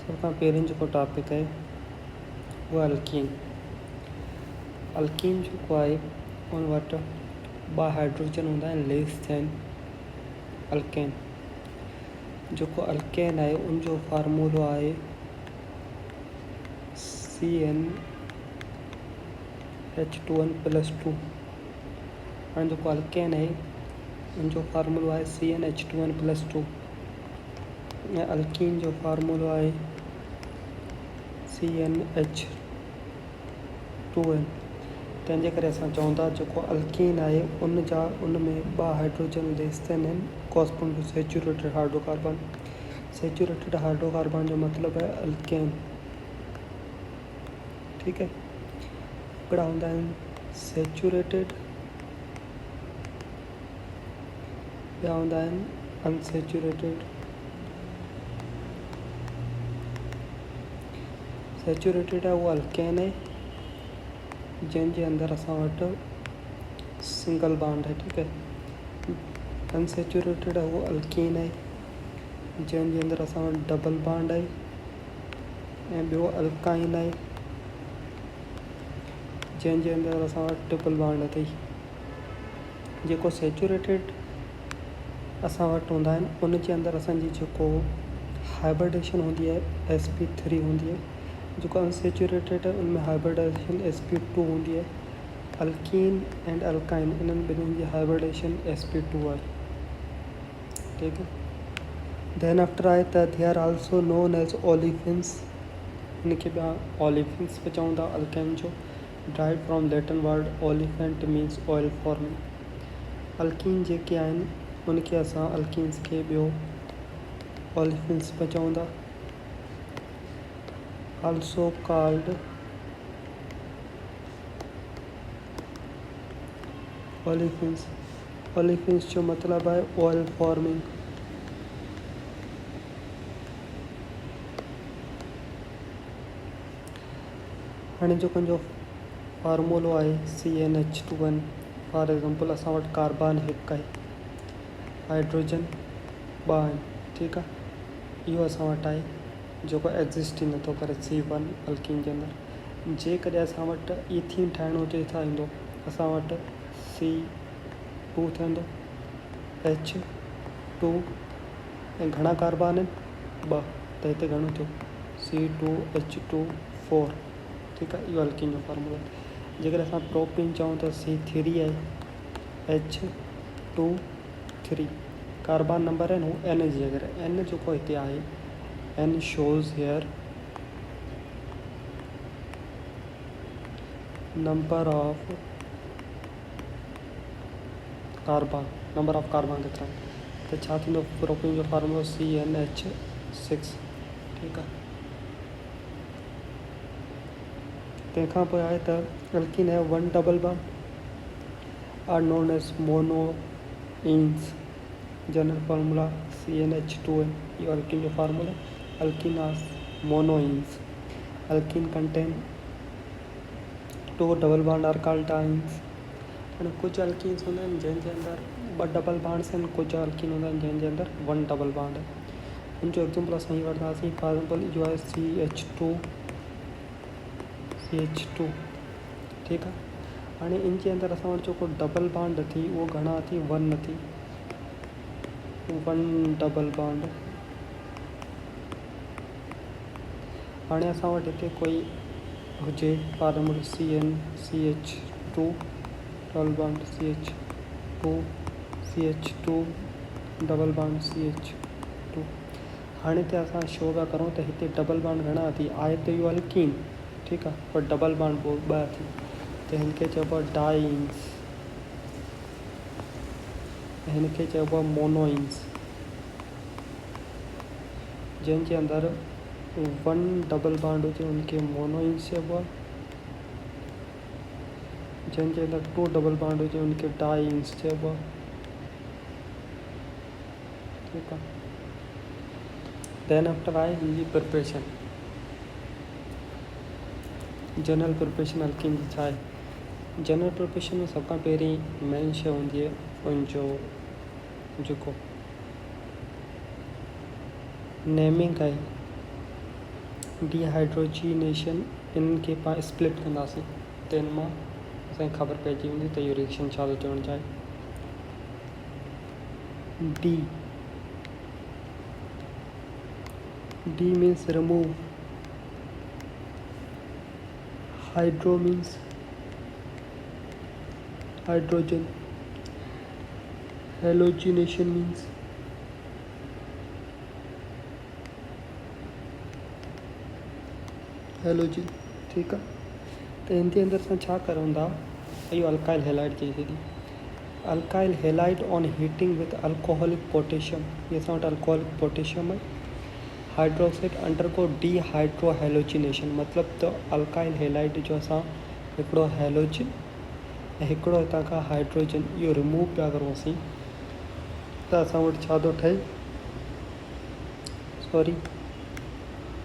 सब खां पहिरियों जेको टॉपिक आहे उहो अल्कीन। अल्कीन जेको आहे उन वटि 2 हाइड्रोजन हूंदा आहिनि लेस थियन अल्केन। जेको अल्केन आहे उनजो फार्मूलो आहे CnH2n+2। हाणे जेको अल्केन आहे उनजो फार्मूलो आहे CnH2n+2 ऐं अल्कीन जो फार्मूलो आहे CnH2n। तंहिंजे करे असां चवंदा जेको अल्कीन आहे उन में 2 हाइड्रोजन लेस थियन आहिनि correspond to saturated hydrocarbon. Saturated hydrocarbon जो मतिलबु आहे अल्केन। ठीक है, हिकिड़ा हूंदा आहिनि सैचुरेटेड, ॿिया हूंदा आहिनि अनसैचुरेटेड। सैचुरेटेड आहे उहो अल्केन आहे जंहिंजे अंदरि असां वटि सिंगल बॉन्ड है। ठीक है, अनसैचुरेटेड आहे उहो अल्कीन आहे जंहिंजे अंदरि असां वटि डबल बॉन्ड आहे ऐं ॿियो अल्काइन आहे जंहिंजे अंदरि असां वटि ट्रिपल बॉन्ड अथई। जेको सैचुरेटेड असां वटि हूंदा आहिनि उनजे अंदरि असांजी जेको हाइब्रिडेशन हूंदी आहे sp3 हूंदी आहे। जेको अनसैचुरेटेड आहे उनमें हाइब्रिडेशन sp2 हूंदी आहे। अल्कीन एंड अल्काइन इन्हनि ॿिन्हिनि जी हाइब्रिडेशन sp2 आहे। ठीक है, देन आफ्टर आहे त they are also known as olefins. इनखे ॿिया ओलिफिन्स बि चवंदा अल्केन जो। Derive from Latin word olefiant means oil forming. Alkene जेके आहिनि उनखे असां अल्कीन्स खे ॿियो ओलिफिन्स बि चवंदा। Also called olefins. ओलिफिन्स जो मतिलबु आहे ऑयल फॉर्मिंग। हाणे जेको जो फार्मूलो आहे CnH2n। फॉर एग्ज़ाम्पल असां वटि कार्बन हिकु आहे, हाइड्रोजन 2 आहिनि। ठीकु आहे, इहो असां वटि आहे जेको एग्ज़िस्ट ई नथो करे C1 अल्कीन जे अंदरि। जेकॾहिं असां वटि ईथीन ठाहिणो हुजे छा ईंदो, असां वटि C2 थियंदो H2 ऐं घणा कार्बन आहिनि 2, त हिते घणो थियो C2H2 4। ठीकु आहे, इहो अल्कीन जो फार्मूलो आहे। जेकर असां प्रोपीन चऊं त C3 आहे H2 3। कार्बन नंबर आहिनि हू N जी जॻह N जेको हिते आहे N shows here number of carbon केतिरा आहिनि, त छा थींदो प्रोपीन जो फार्मूलो CnH6। ठीकु आहे, तंहिंखां पोइ आहे त अल्कीन आहे 1 double bond are known as monoenes. General formula CnH2n। इहो अल्कीन जो फार्मूला। Alkene are monoenes. Alkene contain 2 double bond are called dienes. हाणे कुझु अल्कीन्स हूंदा आहिनि जंहिंजे अंदरि 2 डबल बॉन्ड्स आहिनि, कुझु अल्कीन हूंदा आहिनि जंहिंजे अंदरि 1 डबल बॉन्ड आहे। उनजो एग्ज़ाम्पल असां हीअ वठंदासीं। फॉर एग्ज़ाम्पल जो आहे CH2। ठीकु आहे, हाणे इनजे अंदरि असां वटि जेको डबल बॉन्ड थी उहो घणा थी 1 थी 1 डबल बॉन्ड। हाणे असां वटि हिते कोई हुजे for example CH2 double bond CH2 double bond CH2। हाणे हिते असां शो पिया करूं त हिते डबल बॉन्ड घणा थी आहे त इहो अल्कीन। ठीकु आहे, पर डबल बॉन्ड पोइ 2 थी, त हिनखे चइबो आहे डाइन्स ऐं हिनखे चइबो आहे मोनोइन्स। जंहिंजे अंदरि 1 डबल बॉन्ड हुजे उनखे मोनोइन्स चइबो आहे, जंहिंजे अंदरि 2 डबल बॉन्ड हुजे उनखे डाइन्स चइबो आहे। ठीकु आहे, देन आफ्टर आहे हिनजी प्रिपरेशन। जनरल प्रिपरेशन अल्कीन जी छा आहे? जनरल प्रिपरेशन में सभ खां पहिरीं मेन शइ हूंदी आहे उनजो जेको नेमिंग आहे डिहाइड्रोजिनेशन इन्हनि खे पाण स्प्लिट कंदासीं त इन मां असांखे ख़बर पइजी वेंदी त इहो रिएक्शन छा थो चवणु चाहे। D means remove, hydro means hydrogen, halogenation means halogen. ठीकु आहे, त हिन जे अंदरि असां छा करूं था, इहो अल्काइल हेलाइड चई छॾी। Alkyl halide on heating with alcoholic potassium, ये असां वटि अल्कोहलिक पोटेशियम है। हाइड्रोक्साइड अंडरगो डिहाइड्रो हेलोजिनेशन, मतिलबु त अल्काइल हेलाइड जो असां हिकिड़ो हेलोजन ऐं हिकिड़ो हितां खां हाइड्रोजन इहो रिमूव पिया करूं असीं, त असां वटि छा थो ठहे,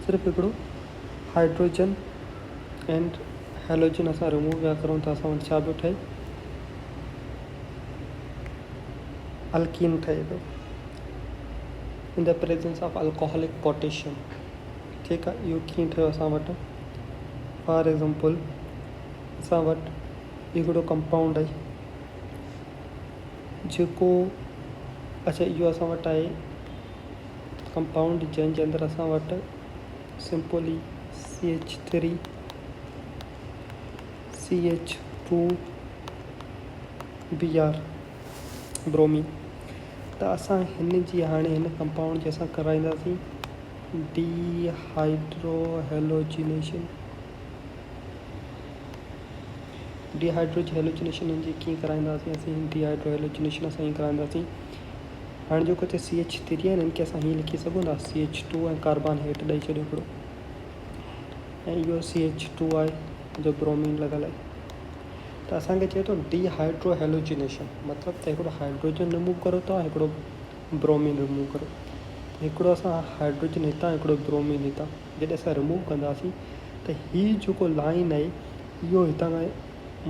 सिर्फ़ु हिकिड़ो हाइड्रोजन एंड हेलोजन असां रिमूव पिया करूं त असां वटि छा पियो ठहे, अल्कीन ठहे पियो इन the presence of alcoholic potassium. ठीकु आहे, इहो कीअं ठहियो असां वटि, फॉर एग्ज़ाम्पल असां वटि हिकिड़ो कंपाउंड आहे जेको, अच्छा इहो असां वटि आहे कंपाउंड जंहिंजे अंदरि असां वटि सिंपली CH3 CH2Br ब्रोमीन। त असां हिन जी हाणे हिन कंपाउंड जी असां कराईंदासीं डिहाइड्रो हेलोजिनेशन। हेलोजिनेशन हिन जी कीअं कराईंदासीं असीं, डिहाइड्रो हेलोजिनेशन असां हीअं कराईंदासीं। हाणे जेको हिते CH3 आहे हिननि खे असां हीअं लिखी सघूं था, CH2 ऐं कार्बन हेठि ॾेई छॾियो हिकिड़ो, ऐं इहो CH2 आहे जो ब्रोमीन लॻल आहे। त असांखे चए थो डिहाइड्रो हेलोजिनेशन, मतिलबु त हिकिड़ो हाइड्रोजन रिमूव करो था, हिकिड़ो ब्रोमीन रिमूव करो। हिकिड़ो असां हाइड्रोजन हितां, हिकिड़ो ब्रोमीन हितां, जॾहिं असां रिमूव कंदासीं त हीअ जेको लाइन आहे इहो हितां खां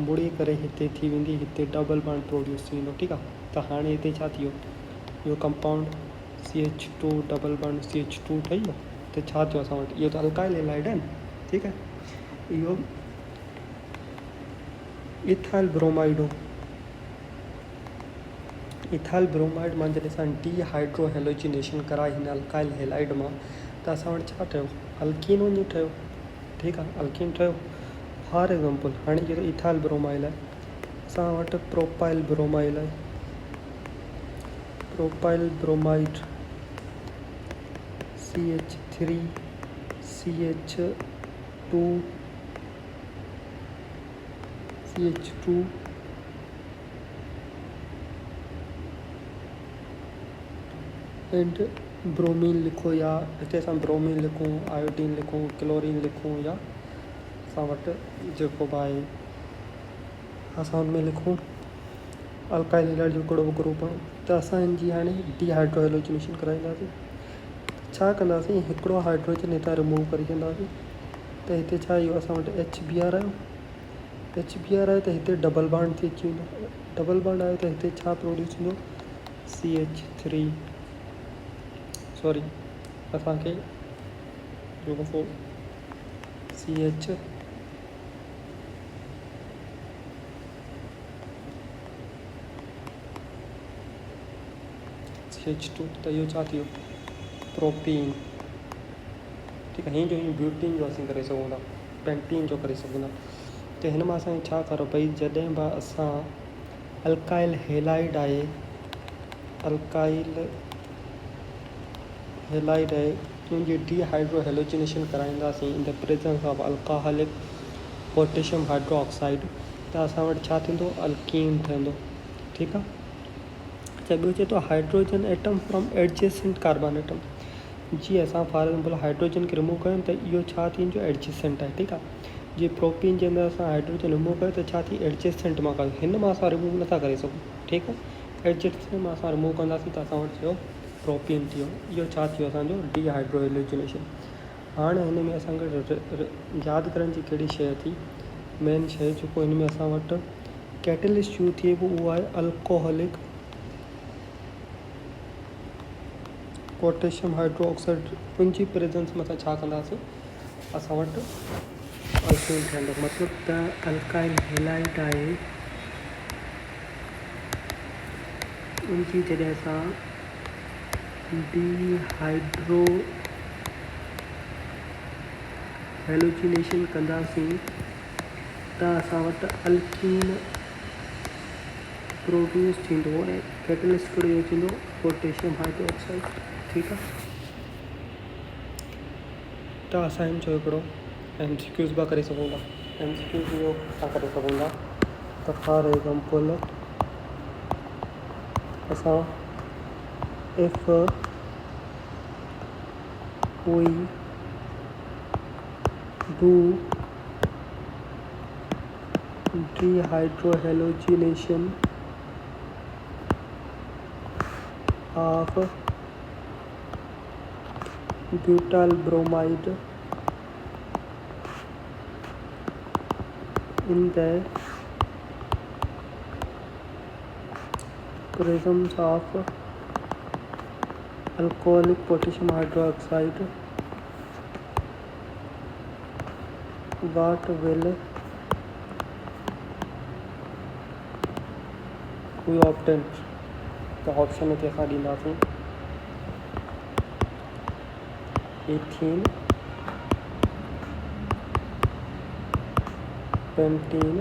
मुड़ी करे हिते थी वेंदी, हिते डबल बॉन्ड प्रोड्यूस थी वेंदो। ठीकु आहे, त हाणे हिते छा थी वियो, इहो compound CH2 double bond CH2 ठही वियो, त छा थियो असां वटि, इहो त अल्काइल हेलाइड आहे न। ठीकु आहे, इहो इथाइल ब्रोमाइड हो। इथाइल ब्रोमाइड मां जॾहिं असां डिहाइड्रो हेलोजिनेशन कराई हिन अल्काइल हेलाइड मां, त असां वटि छा ठहियो, अल्कीन वञी ठहियो। ठीकु आहे, अल्कीन ठहियो। फॉर एग्ज़ाम्पल हाणे जेको इथाइल ब्रोमाइड आहे असां वटि प्रोपाइल ब्रोमाइड आहे, propyl bromide CH3 CH2 and bromine लिखो, या हिते असां ब्रोमीन लिखूं, आयोडीन लिखूं, क्लोरीन लिखूं, या असां वटि जेको बि आहे असां हुन में लिखूं अल्काइल हेलाइड जो हिकिड़ो ग्रुप आहे। त असां हिन जी हाणे डिहाइड्रो हेलोजिनेशन कराईंदासीं। छा कंदासीं, हिकिड़ो हाइड्रोजन हितां रिमूव करे कंदासीं, त हिते छा इहो असां वटि HBr आयो, HBr आहे त हिते डबल बॉन्ड थी अची वेंदो, डबल बॉन्ड आयो त हिते छा प्रोड्यूस थींदो, CH3 असांखे जेको CH2, त इहो छा थियो, प्रोपीन। ठीकु आहे, हीअं जो हीअं ब्यूटीन जो असीं करे सघूं था, पेंटीन जो करे सघूं था। त हिन मां असांखे छा करो भई, जॾहिं बि असां अल्काइल हेलाइड आहे, अल्काइल हेलाइड आहे उनजी डिहाइड्रो हेलोजिनेशन कराईंदासीं इन the presence of alcoholic potassium hydroxide, त असां वटि छा थींदो, अल्कीन ठहंदो। ठीकु आहे, अच्छा ॿियो चए थो hydrogen atom from adjacent carbon atom. जीअं असां फॉर एग्ज़ाम्पल हाइड्रोजन खे रिमूव कयूं त इहो छा थींदो, एडजेसेंट आहे। ठीकु आहे, जीअं प्रोपीन जे अंदरि असां हाइड्रोजन रिमूव कयो त छा थी, एडजेसेंट मां कयो, हिन मां असां रिमूव नथा करे सघूं। ठीकु आहे, एडजेसेंट मां असां रिमूव कंदासीं त असां वटि थियो प्रोपीन थियो, इहो छा थियो असांजो डिहाइड्रो हेलोजिनेशन। हाणे हिन में असांखे यादि करण जी कहिड़ी शइ थी, मेन शइ जेको हिन में असां वटि कैटलिस्ट यूज़ थिए पियो उहो आहे अल्कोहलिक पोटेशियम हाइड्रोक्साइड। उनजी प्रेजेंस में असां छा कंदासीं, असां वटि अल्कीन ठहंदो। मतिलबु त अल्काइल हेलाइड आहे उनजी जॾहिं असां डीहाइड्रो हेलोजिनेशन कंदासीं त असां वटि अल्कीन प्रोड्यूस थींदो ऐं कैटलिस्ट प्रोड्यूस थींदो पोटेशियम हाइड्रोक्साइड। ठीकु आहे। त असां हिन जो हिकिड़ो MCQs बि करे सघूं था। MCQs जो असां करे सघूं था त फॉर एग्ज़ाम्पल असां if we do dehydrohalogenation of butyl bromide in the presence of alcoholic potassium hydroxide, what will we obtain? The option में असां ॾींदासीं एथीन, पेंटीन,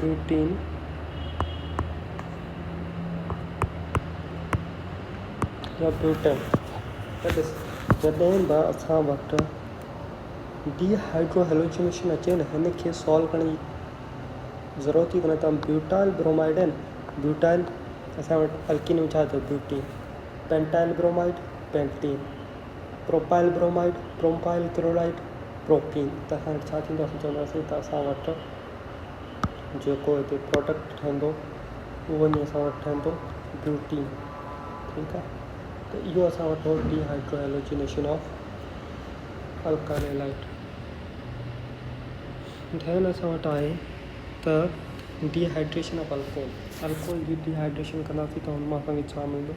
ब्यूटीन, या ब्यूटेन। जॾहिं बि असां वटि डीहाइड्रोहेलोजिनेशन अचे न, हिन खे सॉल्व करण जी ज़रूरत ई कोन्हे। त ब्यूटाइल ब्रोमाइड आहिनि, ब्यूटाइल असां वटि अल्कीन में छा थियो butene, pentyl bromide pentene, propyl bromide propyl chloride propene. त असां वटि छा थींदो, असां चवंदासीं त असां वटि जेको हिते प्रोडक्ट ठहंदो उहो वञी असां वटि ठहंदो ब्यूटीन। ठीकु आहे। त इहो असां वटि हो डीहाइड्रोहेलोजिनेशन ऑफ अल्काइल हेलाइड। ध्यानु असां वटि आहे त डिहाइड्रेशन ऑफ अल्कोहल, अल्कोहल जी डिहाइड्रेशन कंदासीं त हुन मां असांखे छा मिलंदो।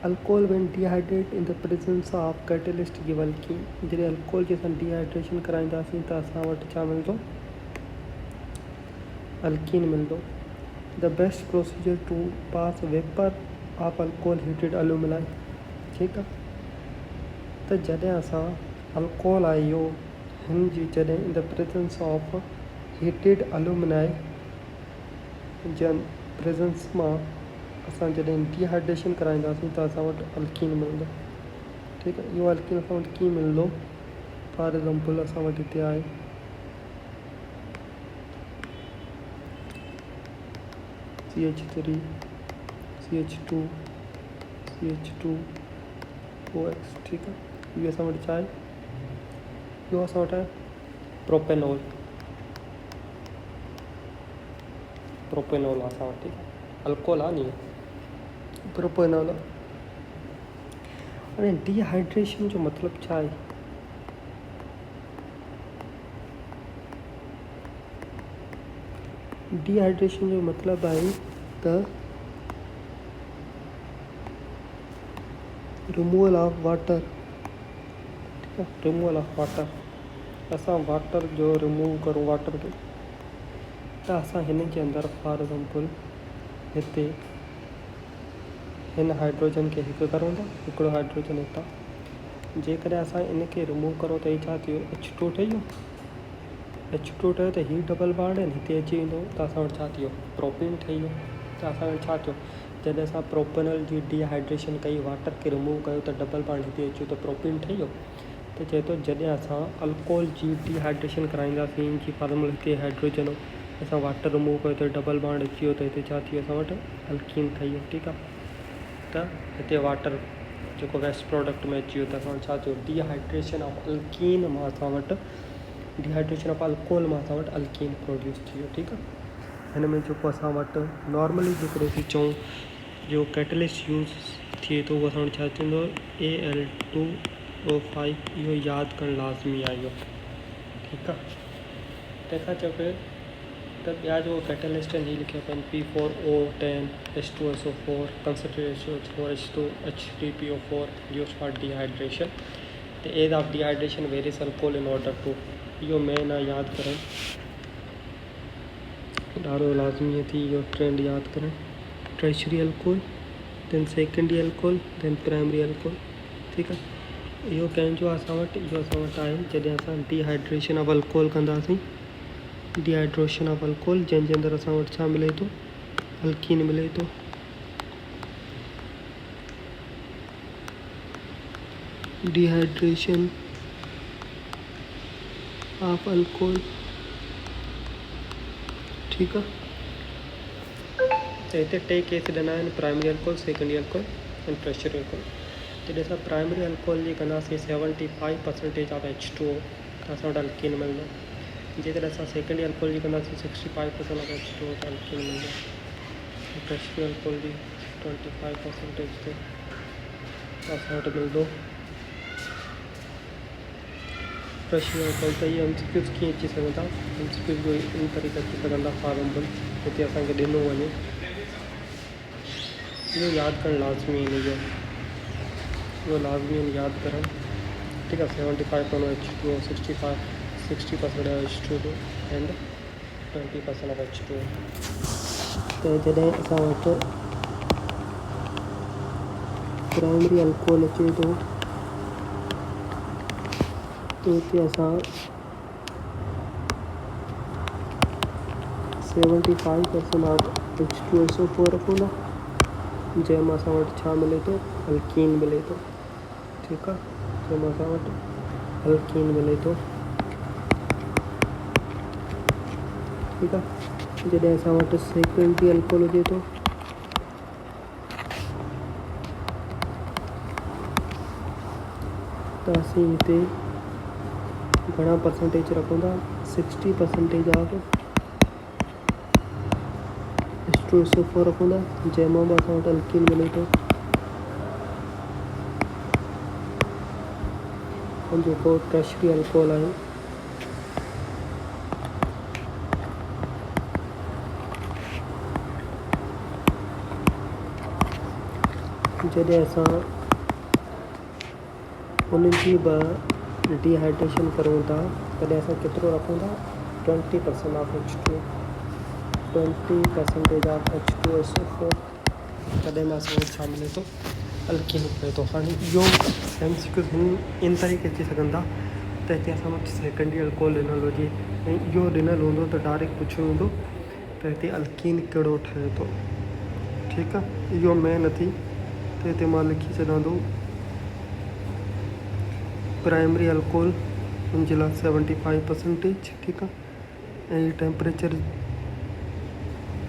Alcohol when dehydrate in the presence of catalyst give alkene. जॾहिं अल्कोहल जी असां डिहाइड्रेशन कराईंदासीं त असां वटि छा मिलंदो, अल्कीन मिलंदो। The best procedure to pass vapour of alcohol heated alumina. ठीकु आहे। त जॾहिं असां अल्कोहल आहे इहो हिन जी जॾहिं in the presence of heated alumina जन प्रेजेंस मां असां जॾहिं डिहाइड्रेशन कराईंदासीं त असां वटि अल्कीन मिलंदो। ठीकु आहे। इहो अल्कीन असां वटि कीअं मिलंदो, फॉर एग्ज़ाम्पल असां वटि हिते आहे CH3 CH2 CH2OX। ठीकु आहे। इहो असां वटि छा आहे, इहो असां वटि आहे प्रोपेनॉल आहे असां वटि। ठीकु आहे। अल्कोहल आहे नी, प्रोपेनॉल आहे। हाणे डिहाइड्रेशन जो मतिलबु छा आहे, डिहाइड्रेशन जो मतिलबु आहे त रिमूवल ऑफ वाटर। ठीकु आहे। रिमूवल ऑफ वाटर, असां वाटर जो रिमूव करूं वाटर खे, त असां हिन जे अंदरि फॉर एग्ज़ाम्पल हिते हिन हाइड्रोजन खे हिकु करूं था, हिकिड़ो हाइड्रोजन हितां, जेकॾहिं असां इन खे रिमूव करूं त हीअ छा थियो, H2 ठही वियो। H2 ठहियो त हीअ डबल बॉन्ड आहिनि, हिते अची वेंदो त असां वटि छा थियो, प्रोपीन ठही वियो। त असां वटि छा थियो, जॾहिं असां प्रोपेनॉल जी डिहाइड्रेशन कई, वाटर खे रिमूव कयो त डबल बॉन्ड हिते अची वियो त प्रोपीन ठही वियो। त चए थो जॾहिं असां अल्कोहल जी डिहाइड्रेशन कराईंदासीं, जी फॉर्मूला हिते हाइड्रोजन हो, असां वाटर रिमूव कयो त डबल बॉन्ड अची वियो त हिते छा थी वियो, असां वटि अल्कीन ठही वियो। ठीकु आहे। त हिते वाटर जेको वेस्ट प्रोडक्ट में अची वियो त असां वटि छा थियो, डिहाइड्रेशन ऑफ अल्कीन मां असां वटि डिहाइड्रेशन ऑफ अल्कोहल मां असां वटि अल्कीन प्रोड्यूस थी वियो। ठीकु आहे। हिन में जेको असां वटि नॉर्मली जेकॾहिं असीं चऊं जो कैटलिस्ट यूज़ थिए थो उहो असां वटि छा थींदो, Al2O5। इहो यादि करणु लाज़मी आहे इहो। ठीकु आहे। तंहिंखां चए पियो त ॿिया जो कैटलिस्ट आहिनि ही लिखिया पिया आहिनि P4O10 H2SO4 concentration H2 H3PO4 used for dehydration. The aid of dehydration varies alcohol in order to इहो मेन आहे यादि करणु ॾाढो लाज़मी थी इहो ट्रेंड यादि करणु टर्शरी अल्कोहल देन सेकेंडरी अल्कोहल देन प्राइमरी अल्कोहल ठीकु आहे इहो कंहिंजो असां वटि इहो असां वटि आहे जॾहिं असां डिहाइड्रेशन ऑफ अल्कोहल कंदासीं डिहाइड्रेशन ऑफ अल्कोहल जंहिंजे अंदरि असां वटि छा मिले थो अल्कीन मिले थो डिहाइड्रेशन ऑफ अल्कोहल ठीकु आहे त हिते टे केस ॾिना आहिनि primary alcohol secondary alcohol and tertiary alcohol जॾहिं असां प्राइमरी अल्कोहल जी कंदासीं 75% ऑफ H2O त असां वटि अल्कीन मिलंदो जेकॾहिं असां सेकेंडरी अल्कोहल जी कंदासीं 65% ऑफ H2O त अल्कीन मिलंदो टर्शरी अल्कोहल जी 25% ते असां वटि मिलंदो टर्शरी अल्कोहल त इहे एमसीक्यूज़ कीअं अची सघनि था एमसीक्यूज़ जो इन तरीक़े अची सघनि था फॉर एग्जाम्पल हिते असांखे ॾिनो वञे इहो यादि करणु लाज़मी आहिनि इहो लाज़मी आहिनि यादि करणु ठीकु आहे 75% H2O 60% H2O and 20% of H2O त जॾहिं असां वटि प्राइमरी अल्कोहल अचे थो तो हिते असां 75% ऑफ H2SO4 रखूं था जंहिंमां असां वटि छा मिले थो अल्कीन मिले थो ठीकु आहे जंहिंमां असां वटि अल्कीन मिले थो ठीकु आहे जॾहिं असां वटि सेकेंडरी अल्कोहल हुजे थो त असीं हिते घणा परसेंटेज रखूं था 60% ऑफ H2SO4 रखूं था जंहिंमां बि असां वटि अल्कीन मिले थो जेको टर्शरी अल्कोहल आहे जॾहिं असां उन्हनि जी बि डिहाइड्रेशन करूं था तॾहिं असां केतिरो रखूं था 20% ऑफ H2 20% ऑफ H2SO4 तॾहिं मां असां वटि छा मिले थो अल्कीन मिले थो हाणे इहो एमसीक्यूज़ इन तरीक़े अची सघनि था त हिते असां वटि सेकेंडरी अल्कोहल ॾिनल हुजे ऐं इहो ॾिनल हूंदो त डायरेक्ट पुछियो हूंदो त हिते अल्कीन कहिड़ो ठहे थो ठीकु आहे इहो मेन थी त हिते मां लिखी छॾां थो प्राइमरी अल्कोहल उनजे लाइ 75% ठीकु आहे ऐं टेम्परेचर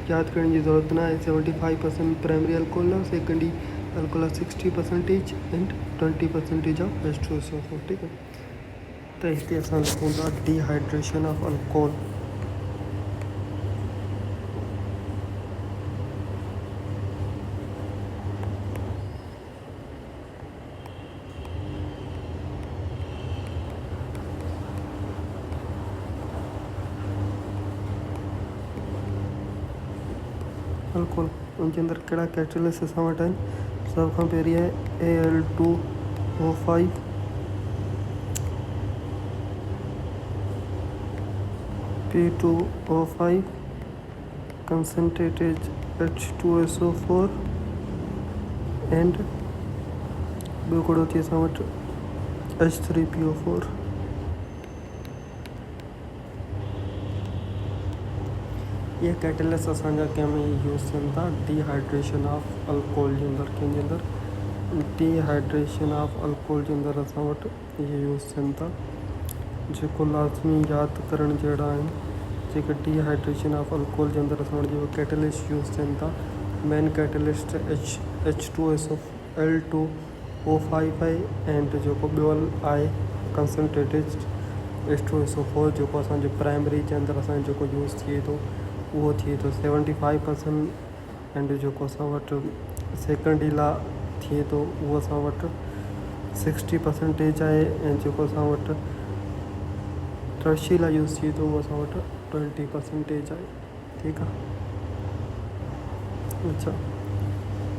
यादि करण जी ज़रूरत न आहे 75% प्राइमरी अल्कोहल आहे सेकेंडरी अल्कोहल आहे 60% एंड 20% ऑफ H2SO4 ठीकु आहे त हिते असां लिखूं था डिहाइड्रेशन ऑफ अल्कोहल अल्कोहल उनजे अंदरि कहिड़ा कैटलिस्ट असां वटि आहिनि सभ खां पहिरीं आहे Al2O5 P2O5 concentrated H2SO4 and ॿियो कहिड़ो थी असां वटि H3PO4 ये कैटलिस्ट असांजा कंहिंमें यूज़ थियनि था डिहाइड्रेशन ऑफ अल्कोहल जे अंदरि कंहिंजे अंदरि डिहाइड्रेशन ऑफ अल्कोहल जे अंदरि असां वटि इहे यूज़ थियनि था जेको लाज़मी यादि करण जहिड़ा आहिनि जेके डिहाइड्रेशन ऑफ अल्कोहल जे अंदरि असां वटि जेको कैटलिस्ट यूज़ थियनि था मेन कैटलिस्ट L2O5 आहे एंड जेको ॿियो आहे कंसनट्रेटेड H2SO4 जेको असांजे प्राइमरी जे अंदरि असांजो जेको यूज़ थिए थो उहो थिए थो 75% एंड जेको असां वटि सेकेंडरी लाइ थिए थो उहो असां वटि 60% आहे ऐं जेको असां वटि टर्शरी लाइ यूज़ थिए थो उहो असां वटि 20% आहे ठीकु आहे। अच्छा,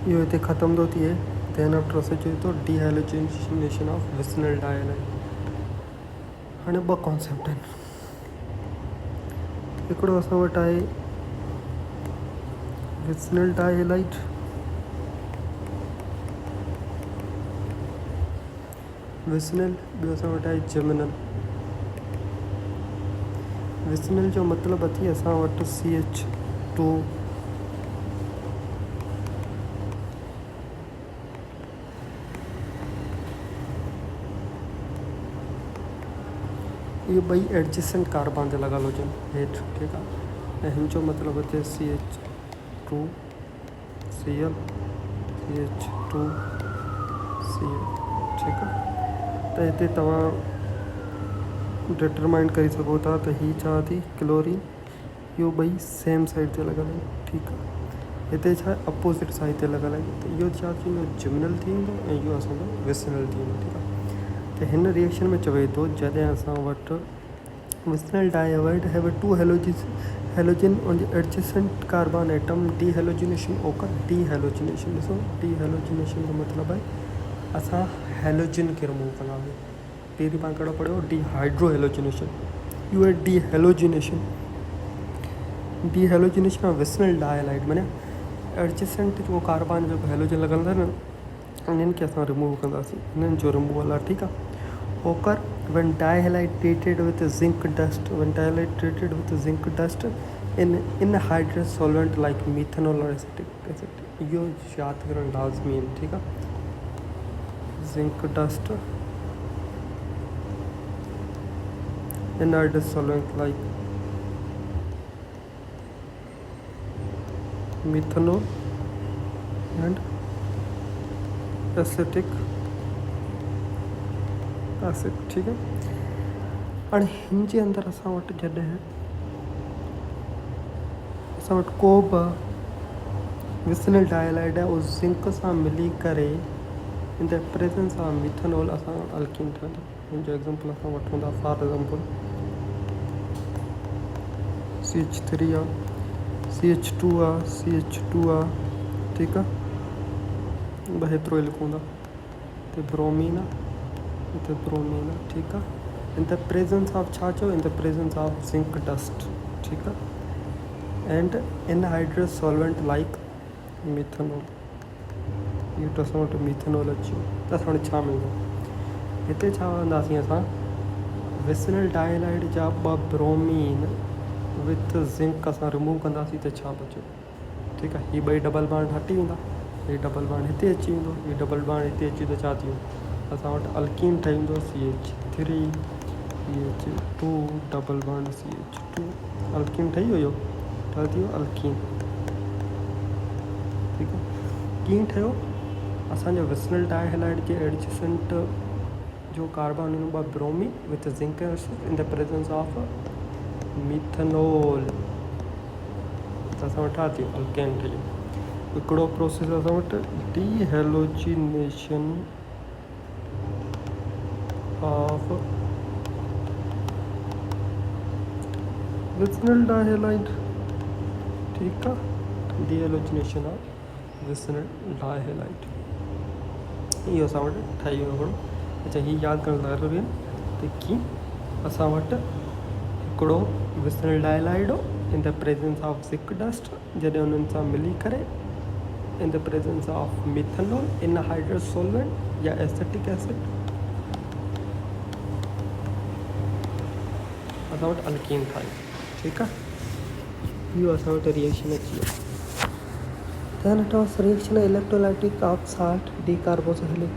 इहो हिते ख़तमु थो थिए। देन आफ्टर असां चयो थो डीहैलोजिनेशन ऑफ विसनल डायलाइड। हाणे ॿ कॉन्सेप्ट आहिनि। हिकिड़ो असां वटि आहे विसनल डायलाइड, विसनल, ॿियो असां वटि आहे जिमिनल। विसनल जो मतिलबु अथई असां वटि CH2 इहे ॿई एडजेसेंट कार्बन ते लॻल हुजनि हेठि, ठीकु आहे। ऐं हिन जो मतिलबु अचे CH2Cl CH2Cl, ठीकु आहे। त हिते तव्हां डिटरमाइन करे सघो था त हीअ छा थी क्लोरीन, इहो ॿई सेम साइड ते लॻल आहिनि, ठीकु आहे। हिते छा आहे अपोज़िट साइड ते लॻल आहिनि, त इहो छा थींदो जिमिनल थी वेंदो ऐं इहो असांजो विसनल थी वेंदो, ठीकु आहे। त हिन रिएक्शन में चवे थो जॾहिं असां वटि vicinal dihalide have two halogen on the adjacent carbon atom, dehalogenation ओकर। डीहेलोजिनेशन ॾिसो, डीहेलोजिनेशन जो मतिलबु आहे असां हेलोजन खे रिमूव कंदासीं। पहिरीं पाण कहिड़ो पढ़ियो डीहाइड्रोहेलोजिनेशन, इहो आहे डीहेलोजिनेशन। डीहेलोजिनेशन ऑफ विसनल डायलाइड माने एडजेसेंट जो कार्बन जेको हेलोजन लॻल आहे न, इन्हनि खे असां रिमूव कंदासीं, इन्हनि जो रिमूवल आहे, ठीकु आहे। ओकर when dihalide treated with zinc dust, in anhydrous solvent like methanol or acetic acid, इहो यादि करणु लाज़मी आहिनि, ठीकु आहे। zinc dust, anhydrous solvent like methanol and acetic acid, ठीकु आहे। हाणे हिन जे अंदरि असां वटि जॾहिं असां वटि को बि विसनल डायलाइड आहे उहो ज़िंक सां मिली करे इन द प्रेजेंस ऑफ मिथेनॉल असां वटि अल्कीन ठहंदो। हिन जो एग्ज़ाम्पल असां वठूं था, फॉर एग्ज़ाम्पल CH3 आहे, CH2 आहे, CH2 आहे, ठीकु आहे। बस हेतिरो ई लिखूं था। हिते ब्रोमीन आहे, हिते ब्रोमीन आहे, ठीकु आहे। इन द प्रेजेंस ऑफ छा चयो, इन the presence of zinc dust, ठीकु आहे। And anhydrous solvent like methanol, इहो त असां वटि मिथेनॉल अची वियो। त असां वटि छा मिलंदो, हिते छा कंदासीं असां विसनल डायलाइड जा ॿ ब्रोमीन विथ ज़िंक असां रिमूव कंदासीं त छा बचियो, ठीकु आहे। हीअ ॿई डबल बॉन्ड हटी वेंदा, हीअ डबल बॉन्ड हिते अची वेंदो, हीअ डबल बॉन्ड हिते अची त छा थी वेंदो, असां वटि अल्कीन ठही वेंदो CH3 CH2 double bond CH2, alkyne ठही वियो, ठही वियो अल्कीन, ठीकु आहे। कीअं ठहियो, असांजो विसनल डायहाइलाइड जे एडजेसेंट जो कार्बन हुन ॿ ब्रोमीन विथ ज़िंक इन द प्रेजेंस ऑफ मिथेनॉल, त असां वटि छा थियो अल्केन ठही वियो। हिकिड़ो प्रोसेस असां वटि डीहेलोजिनेशन ऑफ विसनल डायहाइलाइड, ठीकु आहे। डीहेलोजिनेशन ऑफ विसनल डायहाइलाइड इहो असां वटि ठही वियो हिकिड़ो। अच्छा, हीअ यादि करणु ज़रूरी आहे त कीअं असां वटि हिकिड़ो विसनल डायहाइलाइड हो इन the presence of zinc dust, जॾहिं उन्हनि सां मिली करे इन the presence of methanol anhydrous solvent या एसिटिक एसिड असां वटि अल्कीन ठाहियो, ठीकु आहे। इहो असां वटि रिएक्शन अची वियो। Then it was reaction electrolytic of salt decarboxylic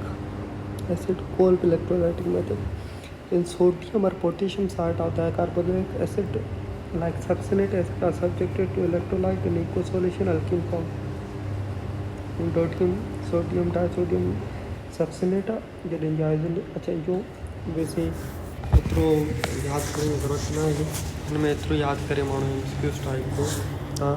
acid, cold electrolytic method. In sodium or potassium salt or dicarboxylic acid like succinate acid are subjected to electrolyte in aqueous solution alkene form. In sodium disodium succinate जॾहिं जाइज़। अच्छा, इहो वैसे एतिरो यादि करण जी ज़रूरत न आहे, हिन में एतिरो यादि करे माण्हू MCQ टाइप को हा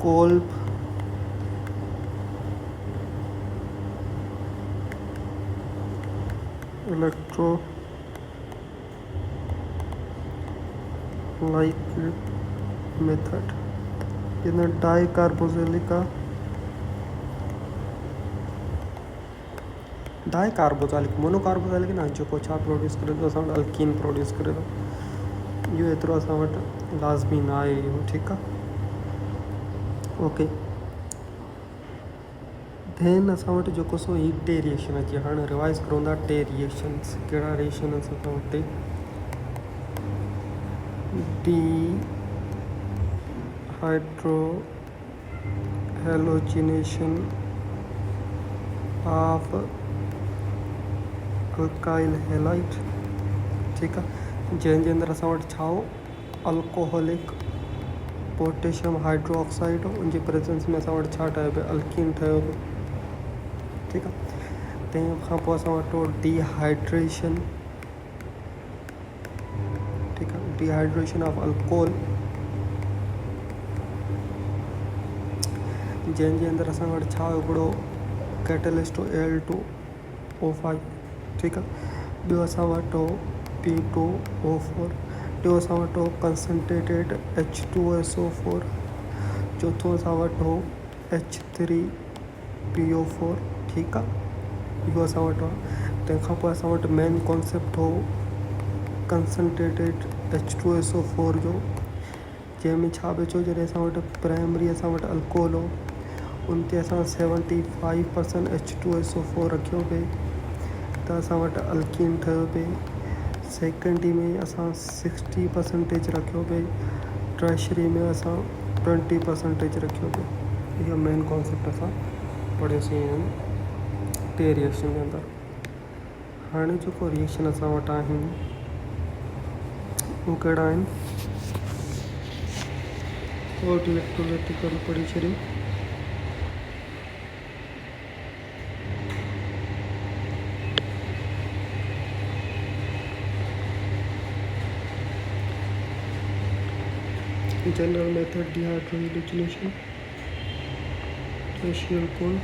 Kolb electrolyte method. In dicarboxylic monocarboxylic ना जो छा प्रोड्यूस करे तो असां वटि अल्कीन प्रोड्यूस करे थो। इहो एतिरो असां वटि लाज़मी न आहे इहो, ठीकु आहे। ओके, देन असां वटि जेको सो ही टे रिएक्शन अची विया। हाणे रिवाइज़ करूं था टे रिएक्शन्स। कहिड़ा रिएक्शन्स असां वटि? D hydro halogenation of alkyl halide, ठीकु आहे, जंहिंजे अंदरि असां वटि छा हो, अल्कोहलिक पोटेशियम हाइड्रोक्साइड हो। उनजी प्रेजेंस में असां वटि छा ठहियो पियो? अल्कीन ठहियो पियो, ठीकु आहे। तंहिंखां पोइ असां वटि डिहाइड्रेशन, ठीकु आहे, डिहाइड्रेशन ऑफ अल्कोहल, जंहिंजे अंदरि असां वटि छा हिकिड़ो कैटलिस्ट हो Al2O5, ठीकु आहे। ॿियो असां वटि हो P2O4, टियों असां वटि हो कंसनट्रेटेड H2SO4, चोथों असां वटि हो H3PO4, ठीकु आहे, इहो असां वटि हो। तंहिंखां पोइ असां वटि मेन कॉन्सेप्ट हो कंसनट्रेटेड H2SO4 जो, जंहिंमें छा पियो चओ, जॾहिं असां वटि प्राइमरी असां वटि अल्कोहल हो, उन ते असां 75% H2SO4 रखियो पिए त असां वटि अल्कीन ठहियो पिए। सेकेंडरी में असां 60% रखियो पिए, टर्शरी में असां 20% रखियो पिए। इहो मेन कॉन्सेप्ट असां पढ़ियोसीं आहिनि टे रिएक्शन जे अंदरि। हाणे जेको रिएक्शन असां वटि आहिनि उहे कहिड़ा आहिनि? और इलेक्ट्रोलाइटिक पढ़ी छॾियो। जनरल मेथड डिहाइड्रोजनेशन, रेशियल कोण,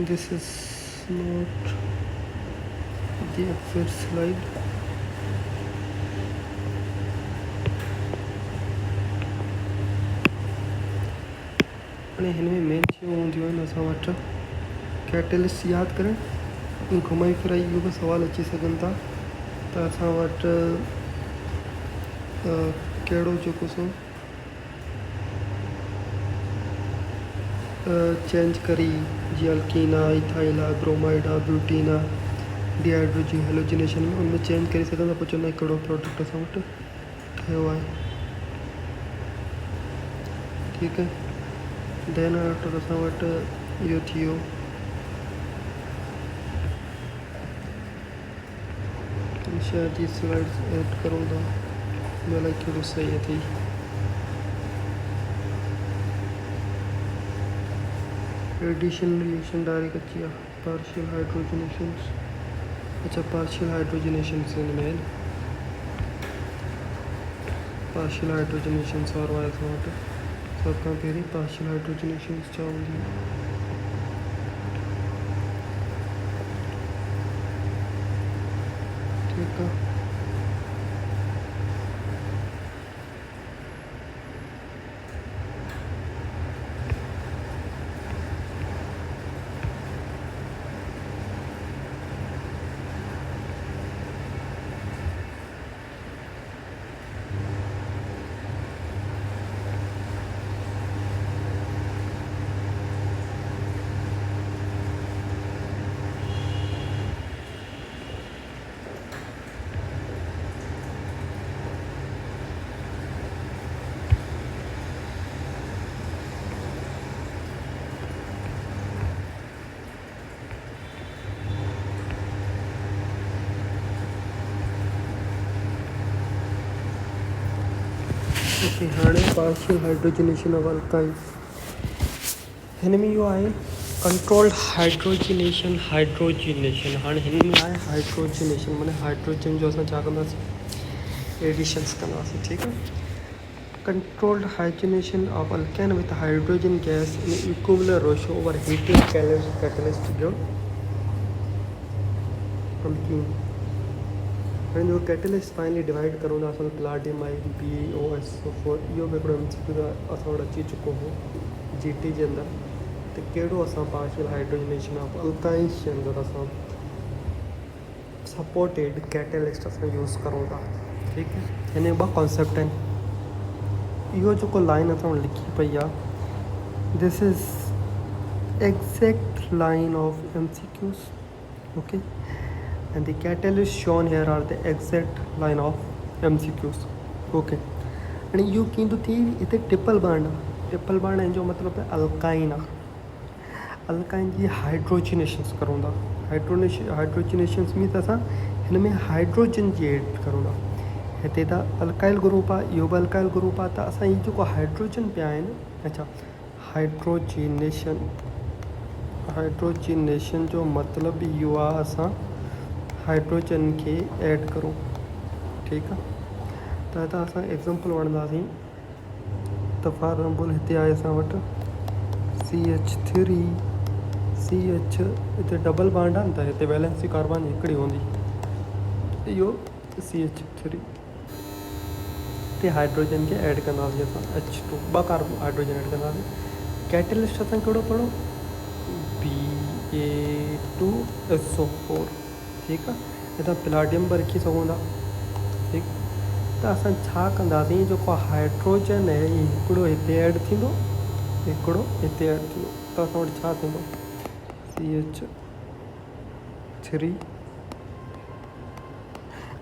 this is not the actual slide. हाणे हिन में मेन शयूं हूंदियूं आहिनि असां वटि कैटलिस्ट यादि करणु, घुमाई फिराई इहो बि सुवाल अची सघनि था त असां वटि कहिड़ो जेको सो चेंज करी, जीअं अल्कीन आहे, इथाइल आहे, ब्रोमाइड आहे, ब्यूटीन आहे, डिहाइड्रोजन हेलोजिनेशन में उनमें चेंज करे सघंदा। पोइ चवंदा कहिड़ो प्रोडक्ट असां वटि ठहियो आहे, ठीकु आहे। देन आफ्टर असां वटि इहो थी वियो शायदि ये स्लाइड्स ऐड करूँ था, मैं लाइक थोड़ी सही थी। एडिशन रिएक्शन डायरेक्ट अच्छी है, पार्शियल हाइड्रोजनेशन, अच्छा पार्शियल हाइड्रोजनेशन से में पार्शियल हाइड्रोजनेशन और वाइज वाटर सब का पेरी पार्शियल हाइड्रोजनेशन चाहिए, ठीक है। ओके, हाणे पार्शियल हाइड्रोजनेशन ऑफ अल्काइल, हिन में इहो आहे कंट्रोल्ड हाइड्रोजनेशन। हाणे हिन में आहे हाइड्रोजनेशन, माना हाइड्रोजन जो असां छा कंदासीं, एडिशन्स कंदासीं, ठीकु आहे। controlled hydrogenation of alkane with hydrogen gas in equivalent ratio over heating catalyst जो alkene and जो catalyst finally divide करूँ था असल palladium BeOSO4 इहो भी हिकिड़ो MCQ असां वटि अची चुको हो GT जे अंदरि त कहिड़ो असां पार्शियल हाइड्रोजनेशन ऑफ अल्काइन्स जे अंदरि असां सपोर्टेड कैटलिस्ट असां यूज़ करूं था ठीकु है हिन ॿ कॉन्सेप्ट आहिनि इहो जेको लाइन असां वटि लिखी पई आहे this is exact line of MCQs okay and the catalyst shown here are the exact line of MCQs okay and इहो कीअं थो थिए हिते ट्रिपल बॉन्ड आहे ट्रिपल बॉन्ड जो मतिलबु आहे अल्काइन आहे अल्काइन जी हाइड्रोजनेशन्स करूं था हाइड्रोजनेशन्स मीन्स असां हिन में हाइड्रोजन जी एड करूं था हिते त अल्काइल ग्रुप आहे इहो बि अल्काइल ग्रुप आहे त असां हीअ जेको हाइड्रोजन पिया आहिनि अच्छा हाइड्रोजनेशन जो मतिलबु इहो आहे असां हाइड्रोजन खे ऐड करूं ठीकु आहे त हितां असां एग्ज़ाम्पल वठंदासीं त फॉर एग्ज़ाम्पल हिते आहे असां वटि CH3 CH हिते डबल बॉन्ड आहे न त हिते वैलेंसी कार्बन हिकिड़ी हूंदी इहो CH3 हिते हाइड्रोजन खे ऐड कंदासीं असां H2 ॿ कार्बन हाइड्रोजन ऐड कंदासीं कैटलिस्ट असां कहिड़ो पढ़ो Ba2SO4 ठीकु आहे हितां प्लाडियम बि रखी सघूं था ठीकु त असां छा कंदासीं जेको हाइड्रोजन आहे इहो हिकिड़ो हिते ऐड थींदो हिकिड़ो हिते ऐड थींदो त असां वटि छा थींदो CH3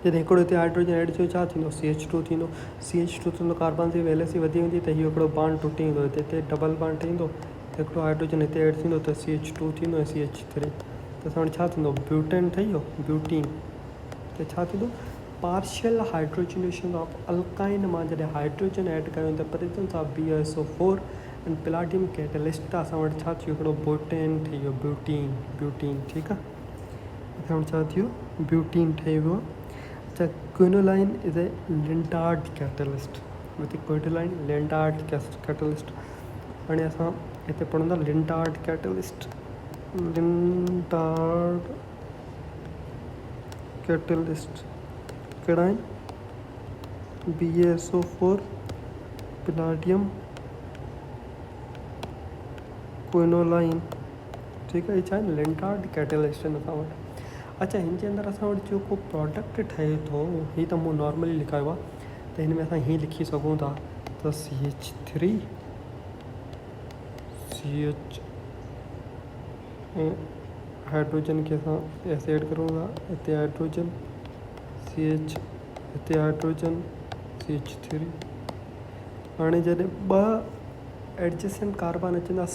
जॾहिं हिकिड़ो हिते हाइड्रोजन ऐड थियो छा थींदो CH2 थींदो CH2 थींदो कार्बन जी वैलेंसी वधी वेंदी त इहो हिकिड़ो बॉन्ड टुटी वेंदो हिते डबल बॉन्ड ठहींदो हिकिड़ो हाइड्रोजन हिते ऐड थींदो त CH2 थींदो ऐं CH3 त असां वटि छा थींदो ब्यूटेन ठही वियो ब्यूटीन त छा थींदो पार्शियल हाइड्रोजनेशन ऑफ अल्काइन मां जॾहिं हाइड्रोजन ऐड कयूं त presence of BeSO4 and palladium catalyst त असां वटि छा थियो हिकिड़ो ब्यूटेन ठही वियो ब्यूटीन ठीकु आहे असां वटि छा थियो ब्यूटीन ठही वियो अच्छा quinoline is a Lindlar catalyst with quinoline Lindlar catalyst हाणे असां हिते पढ़ंदा लिंटार्ड कैटलिस्ट कहिड़ा आहिनि BeSO4 प्लाडियम क्विनोलाइन ठीकु आहे छा आहे लिंटार्ड कैटलिस्ट आहिनि असां वटि अच्छा हिन जे अंदरि असां वटि जेको प्रोडक्ट ठहे थो हीअ त मूं नॉर्मली लिखायो आहे त हिन में असां हीअं लिखी सघूं था त CH3 CH ऐं हाइड्रोजन खे असां ऐसे ऐड करूं था हिते हाइड्रोजन CH हिते हाइड्रोजन CH3 हाणे जॾहिं ॿ एडजेसेंट कार्बन अचंदा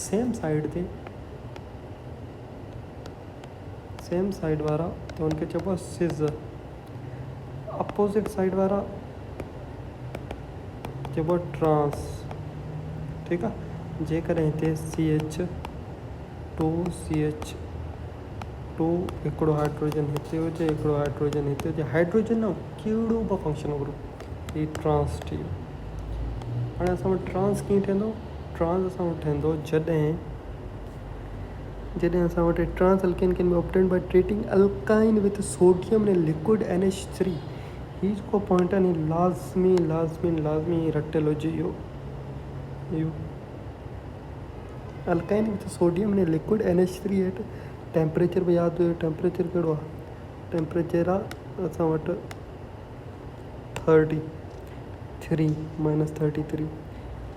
सेम साइड वारा त हुनखे चइबो आहे सिज़ अपोज़िट साइड वारा चइबो आहे ट्रांस ठीकु आहे जेकॾहिं हिते CH2 हिकिड़ो हाइड्रोजन हिते हुजे हिकिड़ो हाइड्रोजन हिते हुजे हाइड्रोजन न कहिड़ो बि फंक्शन ग्रुप हीअ ट्रांस थी वियो हाणे असां वटि ट्रांस कीअं ठहंदो ट्रांस असां वटि ठहंदो जॾहिं असां वटि trans alkene can be obtained by treating alkyne with sodium and liquid NH3 हीअ जेको पॉइंट आहे न लाज़मी रटियल हुजे इहो alkyne with sodium and liquid NH3 at temperature बि यादि हुयो टेम्परेचर कहिड़ो आहे टेम्परेचर आहे असां वटि 33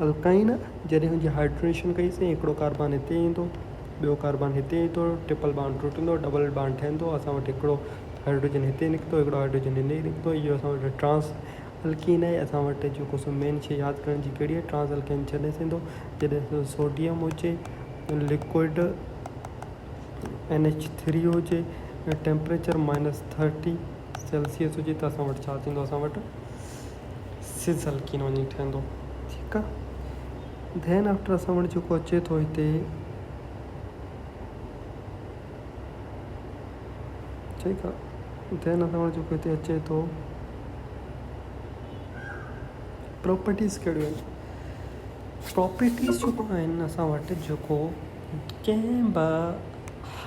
अल्काइन जॾहिं हुनजी हाइड्रोजनेशन कईसीं हिकिड़ो कार्बन हिते ईंदो ॿियो कार्बन हिते ईंदो ट्रिपल बॉन्ड टुटंदो डबल बॉन्ड ठहंदो असां वटि हिकिड़ो हाइड्रोजन हिते निकितो हिकिड़ो हाइड्रोजन हिते निकितो इहो असां वटि ट्रांस अल्कीन आहे असां वटि जेको सो मेन शइ यादि करण जी कहिड़ी आहे ट्रांस अल्केन जॾहिं थींदो जॾहिं सोडियम हुजे लिक्विड NH3 हुजे ऐं टेम्परेचर -30 सेल्सियस हुजे त असां वटि छा थींदो असां वटि सिज़ अल्कीन वञी ठहंदो ठीकु आहे देन आफ्टर असां वटि जेको अचे थो हिते ठीकु आहे देन असां वटि जेको हिते अचे थो प्रॉपर्टीज़ कहिड़ियूं आहिनि प्रॉपर्टीज़ जेको आहिनि असां वटि जेको कंहिं बि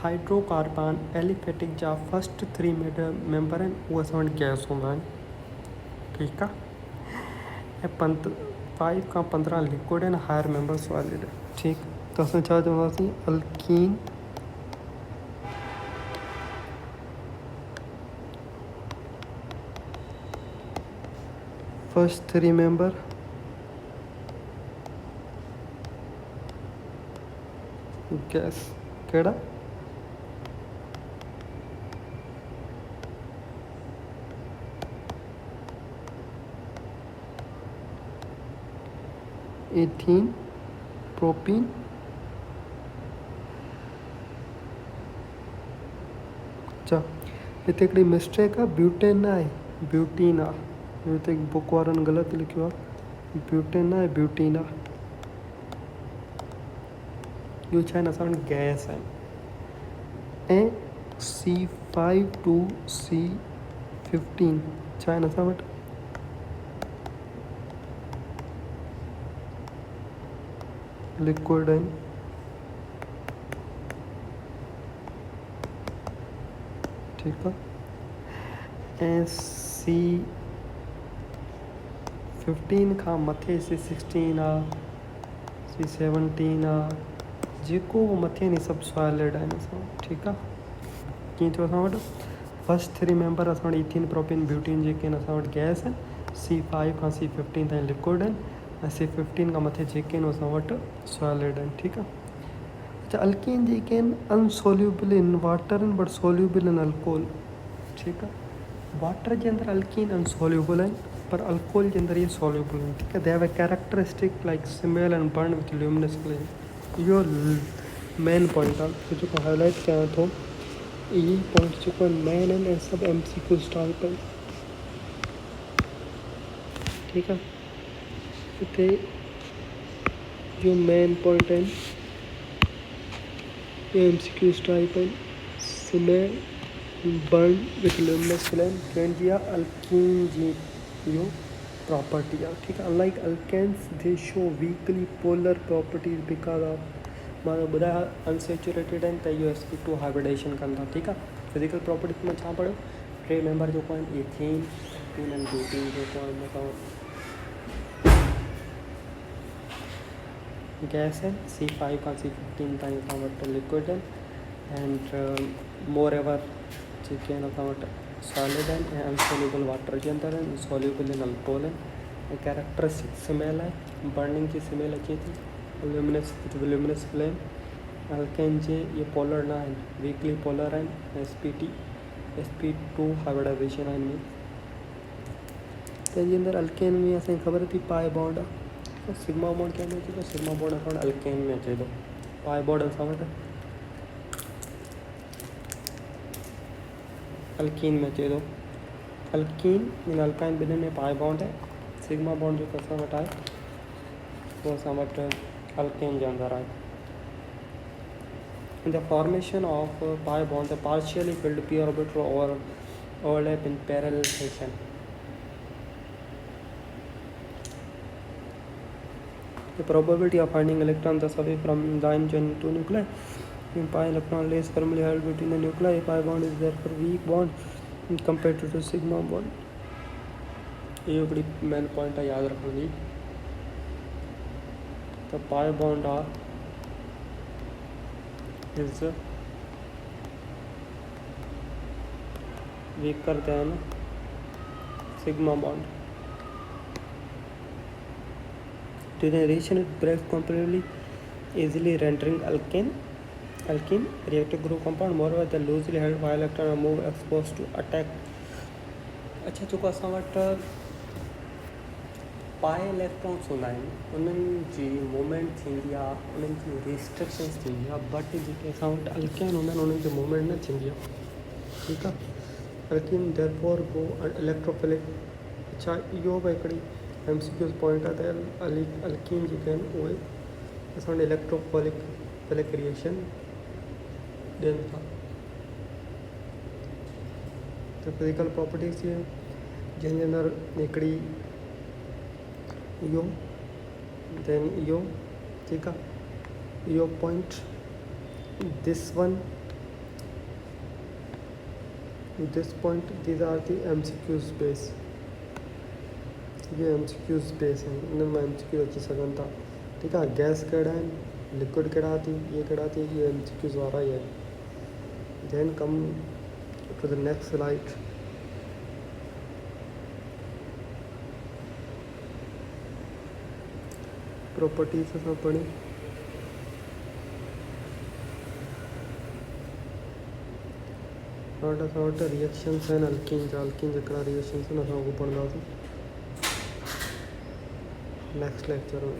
हाइड्रोकार्बन एलिफेटिक जा फस्ट 3 मेंबर आहिनि उहे असां वटि गैस हूंदा आहिनि, ठीकु आहे। ऐं 5 खां 15 लिक्विड आहिनि, हायर मेंबर सॉलिड, ठीकु। त असां छा चवंदासीं, अल्कीन फस्ट 3 मेंबर गैस कहिड़ा, एथीन, प्रोपीन, अच्छा हिते हिकिड़ी मिस्टेक आहे, ब्यूटेन न आहे, ब्यूटीन आहे। हिते बुक वारनि ग़लति लिखियो आहे, ब्यूटेन न आहे, ब्यूटीन आहे। इहो छा आहिनि, असां वटि गैस आहिनि। ऐं C5 to C15 छा आहिनि असां वटि, लिक्विड आहिनि। ठीकु आहे। ऐं C15 खां मथे C16 आहे, C17 आहे, जेको मथे आहिनि सभु सॉलिड आहिनि असां वटि, ठीकु आहे। कीअं थियो असां वटि फस्ट 3 मेंबर असां वटि इथीन, प्रोपीन, ब्यूटीन जेके आहिनि असां वटि गैस आहिनि। C5 खां C15 ताईं लिक्विड आहिनि, ऐं C15 खां मथे जेके आहिनि असां वटि सॉलिड आहिनि, ठीकु आहे। अच्छा, अल्कीन जेके आहिनि अनसोल्यूबल इन वाटर आहिनि बट सोल्यूबल इन अल्कोहल, ठीकु आहे। वाटर जे अंदरि अल्कीन अनसोल्यूबल आहिनि पर अल्कोहल जे अंदरि इहे सोल्यूबल आहिनि, ठीकु आहे। They have a characteristic like smell and burn with luminous flame. इहो मेन पॉइंट आहे जेको हाईलाइट कयां थो। इहे पॉइंट जेको मेन आहिनि ऐं सभु MCQ टाइप आहिनि, ठीकु आहे। हिते जो मेन पॉइंट आहिनि ये MCQ टाइप आहिनि। Smell burn with luminous flame कंहिंजी आहे, अल्कीन जी इहो प्रॉपर्टी आहे, ठीकु आहे। Unlike alkanes they show weakly polar properties because of, मां ॿुधाया अनसेचुरेटेड आहिनि त इहो sp2 हाइब्रिडेशन कंदा, ठीकु आहे। फिजिकल प्रॉपर्टीज़ में छा पढ़ियो, 3 मेंबर जेको आहिनि एथीन, प्रोपीन एंड ब्यूटीन जेको आहिनि असां गैस आहिनि। C5 खां C15 ताईं असां वटि लिक्विड आहिनि, एंड मोर एवर जेके आहिनि असां वटि सॉलिड आहिनि ऐं अनसोल्यूबल वाटर जे अंदरि आहिनि, सोल्यूबल इन अल्कोहल आहिनि। ऐं कैरेक्टरिस्टिक स्मेल आहे, बर्निंग जी स्मेल अचे थी, ल्यूमिनस फ्लेम। अल्केन जे इहे पोलर न आहिनि, वीकली पोलर आहिनि, sp2 हाइब्रिडाइजेशन आहिनि। तंहिंजे अंदरि अल्केन में असांखे ख़बर थी पाए बॉन्ड आहे, सिग्मा बॉन्ड कंहिं में अचे थो, सिग्मा बॉन्ड असां वटि अल्केन में अचे थो। पाए बॉन्ड असां वटि अल्कीन में अचे थो। अल्कीन इन अल्काइन ॿिन्हिनि में पाए बॉन्ड आहे। सिग्मा बॉन्ड जेको असां वटि आहे उहो असां वटि अल्केन जे अंदरि आहे। इन द फॉर्मेशन ऑफ पाए bond the partially field p orbital overlap in parallel fashion. The probability of finding electron thus away from the join two nuclei in pi electron less firmly held between the nuclei. Pi bond is therefore weak bond compared to the sigma bond. ये बड़ी main point है, याद रखनी। तो pi bond is weaker than sigma bond. Degeneration it breaks comparatively easily, rendering alkene reactive group compound. Moreover, the loosely held pi electron are more exposed to attack. अच्छा, जेको असां वटि पाए इलेक्ट्रॉन्स हूंदा आहिनि उन्हनि जी मूवमेंट थींदी आहे, उन्हनि जी रिस्ट्रिक्शन्स थींदी आहे, बट जेके असां वटि अल्केन हूंदा आहिनि उन्हनि जी मूवमेंट न थींदी आहे, ठीकु आहे। अल्केन देयरफॉर गो इलेक्ट्रोफिलिक। अच्छा, इहो बि हिकिड़ी MCQ पॉइंट आहे त अल्कीन जेके आहिनि उहे असां वटि इलेक्ट्रोफिलिक रिएक्शन ॾियनि था। त फिज़िकल प्रॉपर्टीज़ जंहिंजे अंदरि हिकिड़ी इहो देन इहो ठीक आहे इहो point this point these are the MCQs base ये MCQs base हैं इन में MCQ अची सघनि था ठीक आहे गैस कहिड़ा आहिनि लिक्विड कहिड़ा थी ये कहिड़ा थी ये MCQs वारा ही आहिनि then come to the next slide properties असां पढ़ी हाणे असां वटि रिएक्शन्स आहिनि अल्कीन जा हिकिड़ा रिएक्शन्स आहिनि असां उहो पढ़ंदासीं नेक्स्ट लेक्चर में